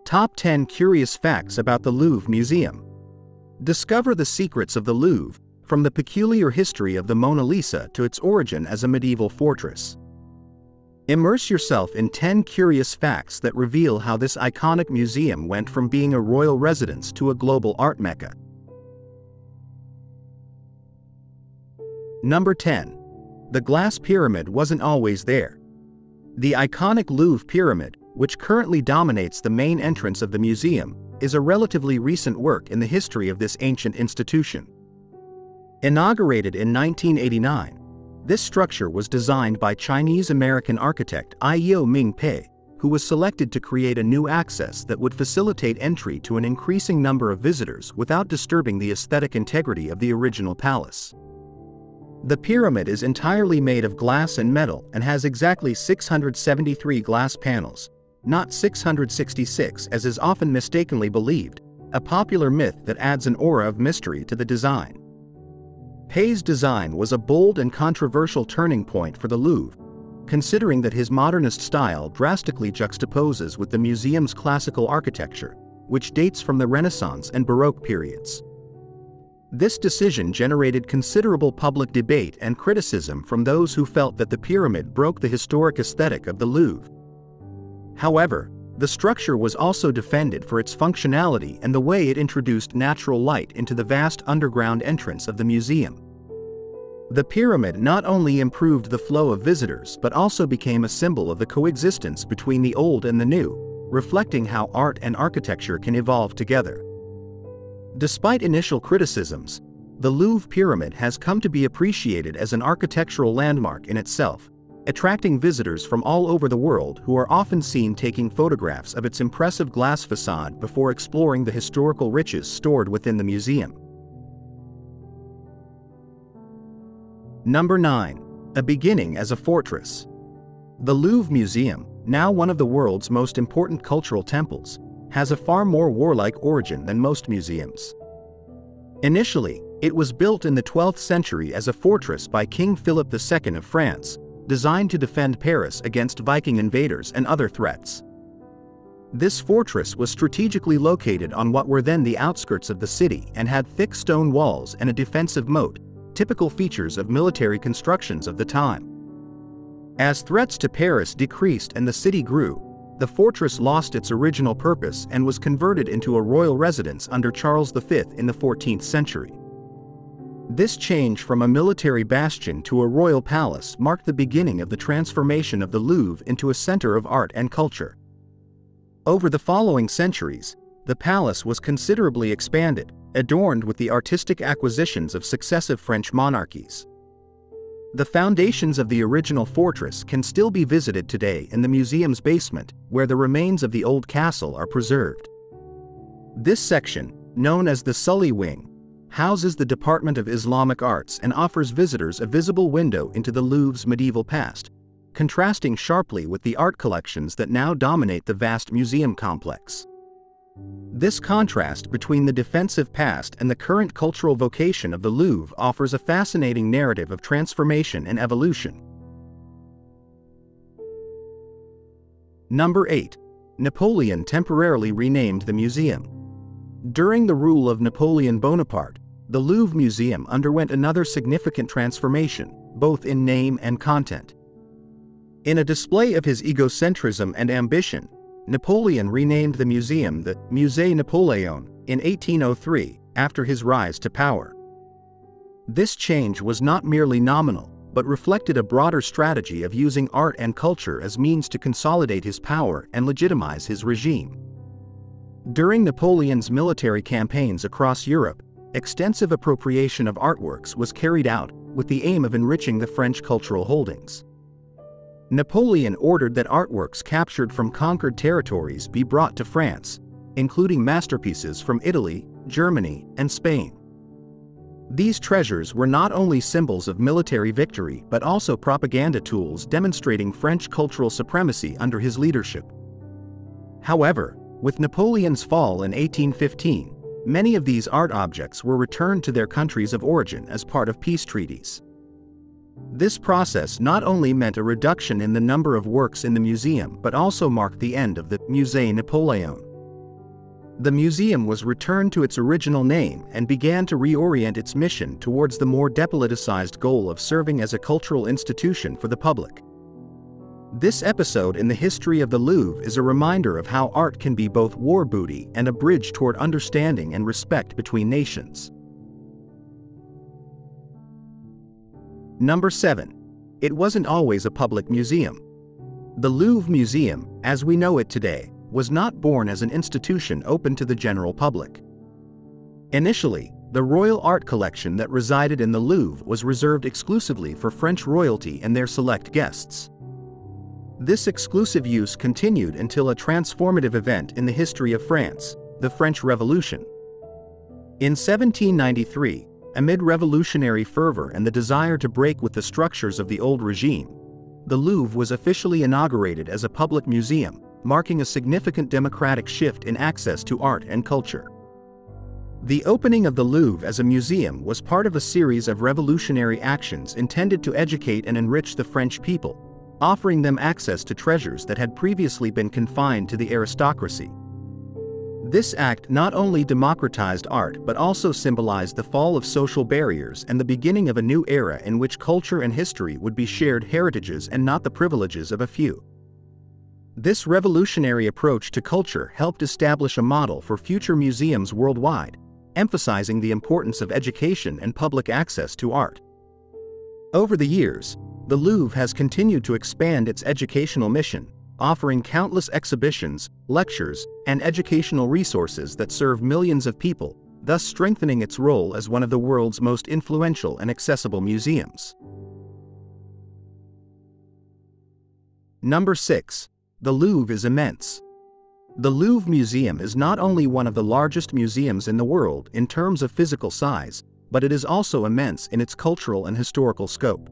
Top 10 Curious Facts About the Louvre Museum. Discover the secrets of the Louvre, from the peculiar history of the Mona Lisa to its origin as a medieval fortress. Immerse yourself in 10 curious facts that reveal how this iconic museum went from being a royal residence to a global art mecca. Number 10. The glass pyramid wasn't always there. The iconic Louvre pyramid, which currently dominates the main entrance of the museum, is a relatively recent work in the history of this ancient institution. Inaugurated in 1989, this structure was designed by Chinese-American architect Yeo Ming-pei, who was selected to create a new access that would facilitate entry to an increasing number of visitors without disturbing the aesthetic integrity of the original palace. The pyramid is entirely made of glass and metal and has exactly 673 glass panels, not 666 as is often mistakenly believed, a popular myth that adds an aura of mystery to the design. Pei's design was a bold and controversial turning point for the Louvre, considering that his modernist style drastically juxtaposes with the museum's classical architecture, which dates from the Renaissance and Baroque periods. This decision generated considerable public debate and criticism from those who felt that the pyramid broke the historic aesthetic of the Louvre. However, the structure was also defended for its functionality and the way it introduced natural light into the vast underground entrance of the museum. The pyramid not only improved the flow of visitors but also became a symbol of the coexistence between the old and the new, reflecting how art and architecture can evolve together. Despite initial criticisms, the Louvre pyramid has come to be appreciated as an architectural landmark in itself, attracting visitors from all over the world who are often seen taking photographs of its impressive glass facade before exploring the historical riches stored within the museum. Number 9. A beginning as a fortress. The Louvre Museum, now one of the world's most important cultural temples, has a far more warlike origin than most museums. Initially, it was built in the 12th century as a fortress by King Philip II of France, designed to defend Paris against Viking invaders and other threats. This fortress was strategically located on what were then the outskirts of the city and had thick stone walls and a defensive moat, typical features of military constructions of the time. As threats to Paris decreased and the city grew, the fortress lost its original purpose and was converted into a royal residence under Charles V in the 14th century. This change from a military bastion to a royal palace marked the beginning of the transformation of the Louvre into a center of art and culture. Over the following centuries, the palace was considerably expanded, adorned with the artistic acquisitions of successive French monarchies. The foundations of the original fortress can still be visited today in the museum's basement, where the remains of the old castle are preserved. This section, known as the Sully Wing, houses the Department of Islamic Arts and offers visitors a visible window into the Louvre's medieval past, contrasting sharply with the art collections that now dominate the vast museum complex. This contrast between the defensive past and the current cultural vocation of the Louvre offers a fascinating narrative of transformation and evolution. Number 8. Napoleon temporarily renamed the museum. During the rule of Napoleon Bonaparte, the Louvre Museum underwent another significant transformation, both in name and content. In a display of his egocentrism and ambition, Napoleon renamed the museum the Musée Napoléon in 1803 after his rise to power. This change was not merely nominal, but reflected a broader strategy of using art and culture as means to consolidate his power and legitimize his regime. During Napoleon's military campaigns across Europe, extensive appropriation of artworks was carried out with the aim of enriching the French cultural holdings. Napoleon ordered that artworks captured from conquered territories be brought to France, including masterpieces from Italy, Germany, and Spain. These treasures were not only symbols of military victory but also propaganda tools demonstrating French cultural supremacy under his leadership. However, with Napoleon's fall in 1815, many of these art objects were returned to their countries of origin as part of peace treaties. This process not only meant a reduction in the number of works in the museum but also marked the end of the Musée Napoléon. The museum was returned to its original name and began to reorient its mission towards the more depoliticized goal of serving as a cultural institution for the public. This episode in the history of the Louvre is a reminder of how art can be both war booty and a bridge toward understanding and respect between nations. Number 7. It wasn't always a public museum. The Louvre Museum, as we know it today, was not born as an institution open to the general public. Initially, the royal art collection that resided in the Louvre was reserved exclusively for French royalty and their select guests. This exclusive use continued until a transformative event in the history of France, the French Revolution. In 1793, amid revolutionary fervor and the desire to break with the structures of the old regime, the Louvre was officially inaugurated as a public museum, marking a significant democratic shift in access to art and culture. The opening of the Louvre as a museum was part of a series of revolutionary actions intended to educate and enrich the French people, offering them access to treasures that had previously been confined to the aristocracy. This act not only democratized art but also symbolized the fall of social barriers and the beginning of a new era in which culture and history would be shared heritages and not the privileges of a few. This revolutionary approach to culture helped establish a model for future museums worldwide, emphasizing the importance of education and public access to art. Over the years, the Louvre has continued to expand its educational mission, offering countless exhibitions, lectures, and educational resources that serve millions of people, thus strengthening its role as one of the world's most influential and accessible museums. Number 6. The Louvre is immense. The Louvre Museum is not only one of the largest museums in the world in terms of physical size, but it is also immense in its cultural and historical scope.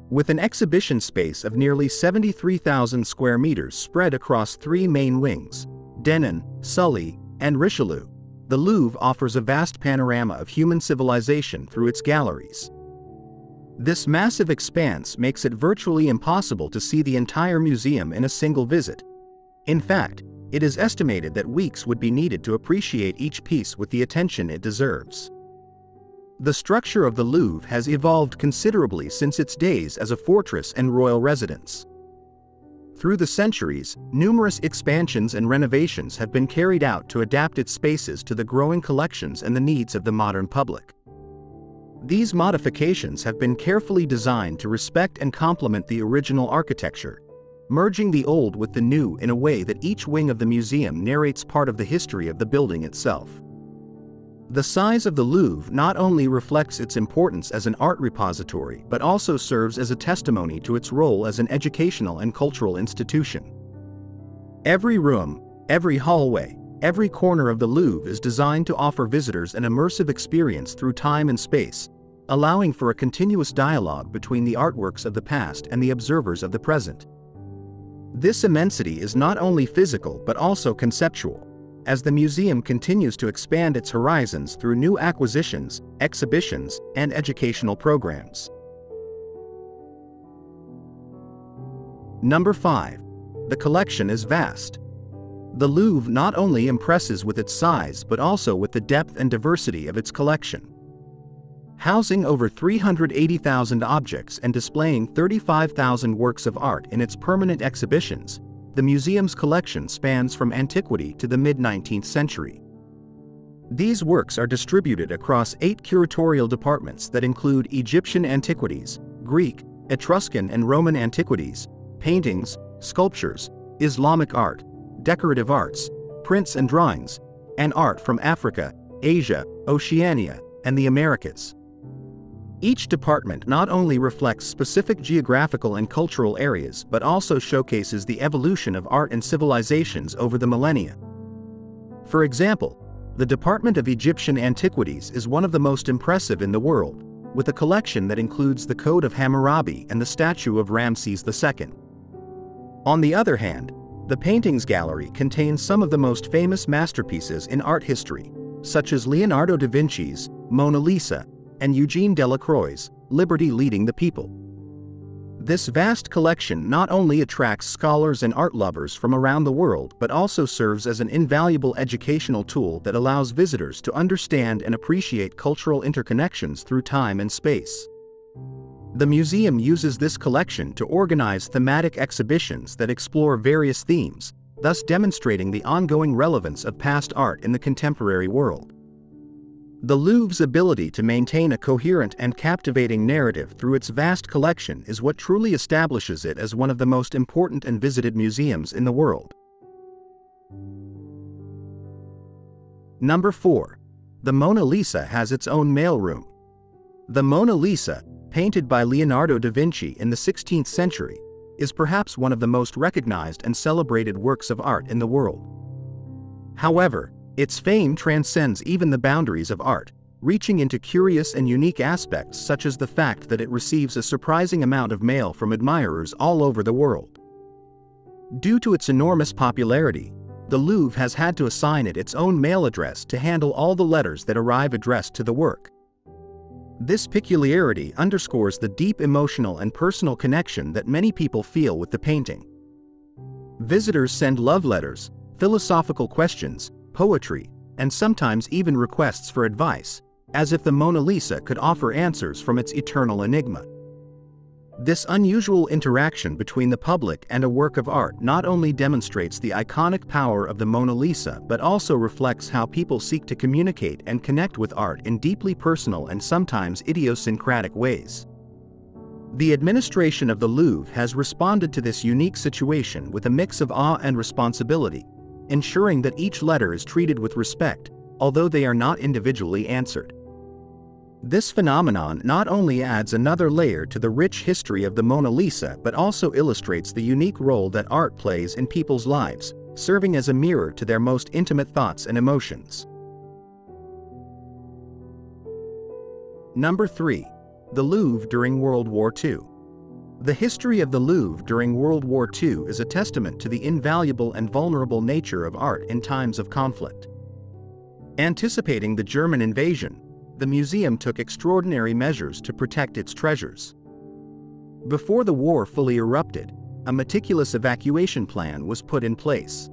With an exhibition space of nearly 73,000 square meters spread across 3 main wings, Denon, Sully, and Richelieu, the Louvre offers a vast panorama of human civilization through its galleries. This massive expanse makes it virtually impossible to see the entire museum in a single visit. In fact, it is estimated that weeks would be needed to appreciate each piece with the attention it deserves. The structure of the Louvre has evolved considerably since its days as a fortress and royal residence. Through the centuries, numerous expansions and renovations have been carried out to adapt its spaces to the growing collections and the needs of the modern public. These modifications have been carefully designed to respect and complement the original architecture, merging the old with the new in a way that each wing of the museum narrates part of the history of the building itself. The size of the Louvre not only reflects its importance as an art repository but also serves as a testimony to its role as an educational and cultural institution. Every room, every hallway, every corner of the Louvre is designed to offer visitors an immersive experience through time and space, allowing for a continuous dialogue between the artworks of the past and the observers of the present. This immensity is not only physical but also conceptual, as the museum continues to expand its horizons through new acquisitions, exhibitions, and educational programs. Number 5. The collection is vast. The Louvre not only impresses with its size but also with the depth and diversity of its collection. Housing over 380,000 objects and displaying 35,000 works of art in its permanent exhibitions, the museum's collection spans from antiquity to the mid-19th century. These works are distributed across 8 curatorial departments that include Egyptian antiquities, Greek, Etruscan and Roman antiquities, paintings, sculptures, Islamic art, decorative arts, prints and drawings, and art from Africa, Asia, Oceania, and the Americas. Each department not only reflects specific geographical and cultural areas but also showcases the evolution of art and civilizations over the millennia. For example, the Department of Egyptian Antiquities is one of the most impressive in the world, with a collection that includes the Code of Hammurabi and the statue of Ramses II. On the other hand, the Paintings Gallery contains some of the most famous masterpieces in art history, such as Leonardo da Vinci's Mona Lisa and Eugene Delacroix's Liberty Leading the People. This vast collection not only attracts scholars and art lovers from around the world but also serves as an invaluable educational tool that allows visitors to understand and appreciate cultural interconnections through time and space. The museum uses this collection to organize thematic exhibitions that explore various themes, thus demonstrating the ongoing relevance of past art in the contemporary world. The Louvre's ability to maintain a coherent and captivating narrative through its vast collection is what truly establishes it as one of the most important and visited museums in the world. Number 4. The Mona Lisa has its own mailroom. The Mona Lisa, painted by Leonardo da Vinci in the 16th century, is perhaps one of the most recognized and celebrated works of art in the world. However, its fame transcends even the boundaries of art, reaching into curious and unique aspects such as the fact that it receives a surprising amount of mail from admirers all over the world. Due to its enormous popularity, the Louvre has had to assign it its own mail address to handle all the letters that arrive addressed to the work. This peculiarity underscores the deep emotional and personal connection that many people feel with the painting. Visitors send love letters, philosophical questions, poetry, and sometimes even requests for advice, as if the Mona Lisa could offer answers from its eternal enigma. This unusual interaction between the public and a work of art not only demonstrates the iconic power of the Mona Lisa but also reflects how people seek to communicate and connect with art in deeply personal and sometimes idiosyncratic ways. The administration of the Louvre has responded to this unique situation with a mix of awe and responsibility, ensuring that each letter is treated with respect, although they are not individually answered. This phenomenon not only adds another layer to the rich history of the Mona Lisa but also illustrates the unique role that art plays in people's lives, serving as a mirror to their most intimate thoughts and emotions. Number 3. The Louvre during World War II. The history of the Louvre during World War II is a testament to the invaluable and vulnerable nature of art in times of conflict. Anticipating the German invasion, the museum took extraordinary measures to protect its treasures. Before the war fully erupted, a meticulous evacuation plan was put in place.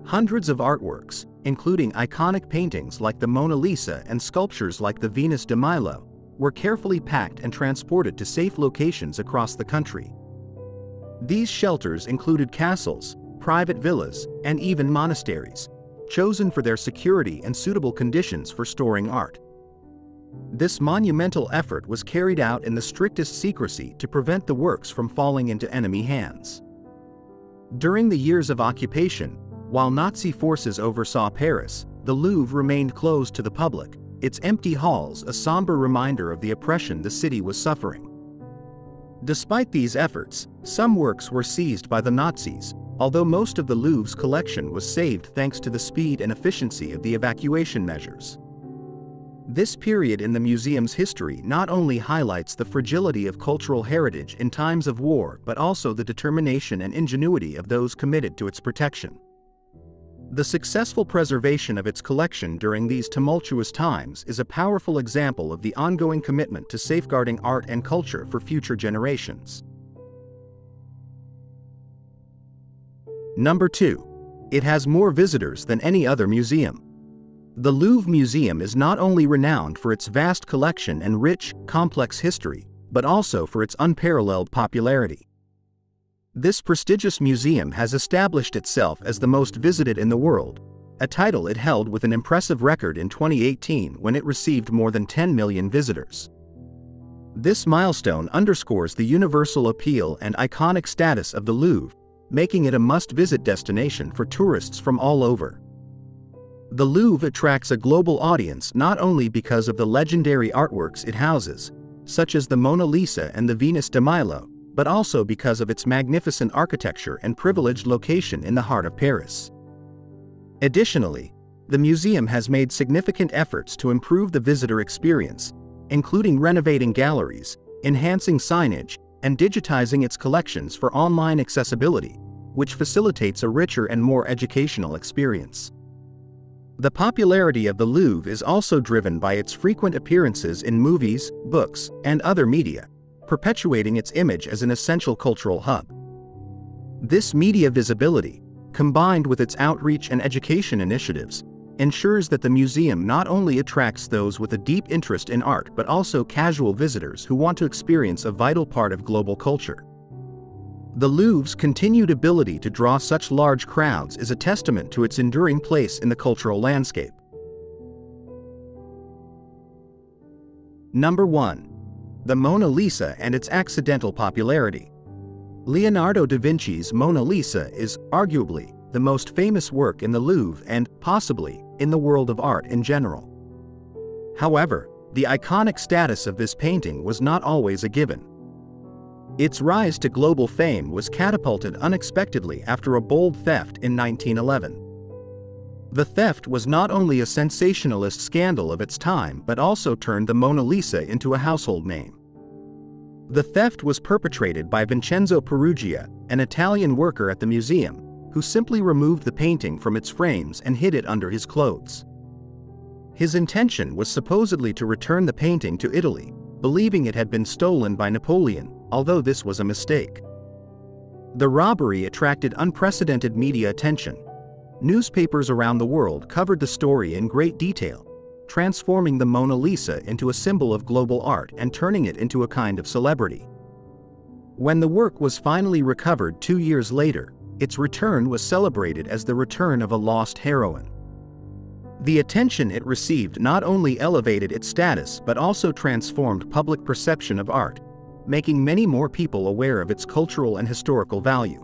Hundreds of artworks, including iconic paintings like the Mona Lisa and sculptures like the Venus de Milo, were carefully packed and transported to safe locations across the country. These shelters included castles, private villas, and even monasteries, chosen for their security and suitable conditions for storing art. This monumental effort was carried out in the strictest secrecy to prevent the works from falling into enemy hands. During the years of occupation, while Nazi forces oversaw Paris, the Louvre remained closed to the public, its empty halls a somber reminder of the oppression the city was suffering. Despite these efforts, some works were seized by the Nazis, although most of the Louvre's collection was saved thanks to the speed and efficiency of the evacuation measures. This period in the museum's history not only highlights the fragility of cultural heritage in times of war but also the determination and ingenuity of those committed to its protection. The successful preservation of its collection during these tumultuous times is a powerful example of the ongoing commitment to safeguarding art and culture for future generations. Number 2. It has more visitors than any other museum. The Louvre Museum is not only renowned for its vast collection and rich, complex history, but also for its unparalleled popularity. This prestigious museum has established itself as the most visited in the world, a title it held with an impressive record in 2018 when it received more than 10 million visitors. This milestone underscores the universal appeal and iconic status of the Louvre, making it a must-visit destination for tourists from all over. The Louvre attracts a global audience not only because of the legendary artworks it houses, such as the Mona Lisa and the Venus de Milo, but also because of its magnificent architecture and privileged location in the heart of Paris. Additionally, the museum has made significant efforts to improve the visitor experience, including renovating galleries, enhancing signage, and digitizing its collections for online accessibility, which facilitates a richer and more educational experience. The popularity of the Louvre is also driven by its frequent appearances in movies, books, and other media, perpetuating its image as an essential cultural hub. This media visibility, combined with its outreach and education initiatives, ensures that the museum not only attracts those with a deep interest in art but also casual visitors who want to experience a vital part of global culture. The Louvre's continued ability to draw such large crowds is a testament to its enduring place in the cultural landscape. Number 1. The Mona Lisa and its accidental popularity. Leonardo da Vinci's Mona Lisa is, arguably, the most famous work in the Louvre and, possibly, in the world of art in general. However, the iconic status of this painting was not always a given. Its rise to global fame was catapulted unexpectedly after a bold theft in 1911. The theft was not only a sensationalist scandal of its time but also turned the Mona Lisa into a household name. The theft was perpetrated by Vincenzo Peruggia, an Italian worker at the museum, who simply removed the painting from its frames and hid it under his clothes. His intention was supposedly to return the painting to Italy, believing it had been stolen by Napoleon, although this was a mistake. The robbery attracted unprecedented media attention. Newspapers around the world covered the story in great detail, transforming the Mona Lisa into a symbol of global art and turning it into a kind of celebrity. When the work was finally recovered 2 years later, its return was celebrated as the return of a lost heroine. The attention it received not only elevated its status but also transformed public perception of art, making many more people aware of its cultural and historical value.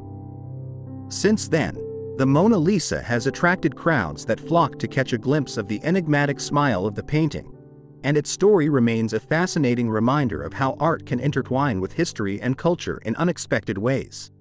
Since then, the Mona Lisa has attracted crowds that flock to catch a glimpse of the enigmatic smile of the painting, and its story remains a fascinating reminder of how art can intertwine with history and culture in unexpected ways.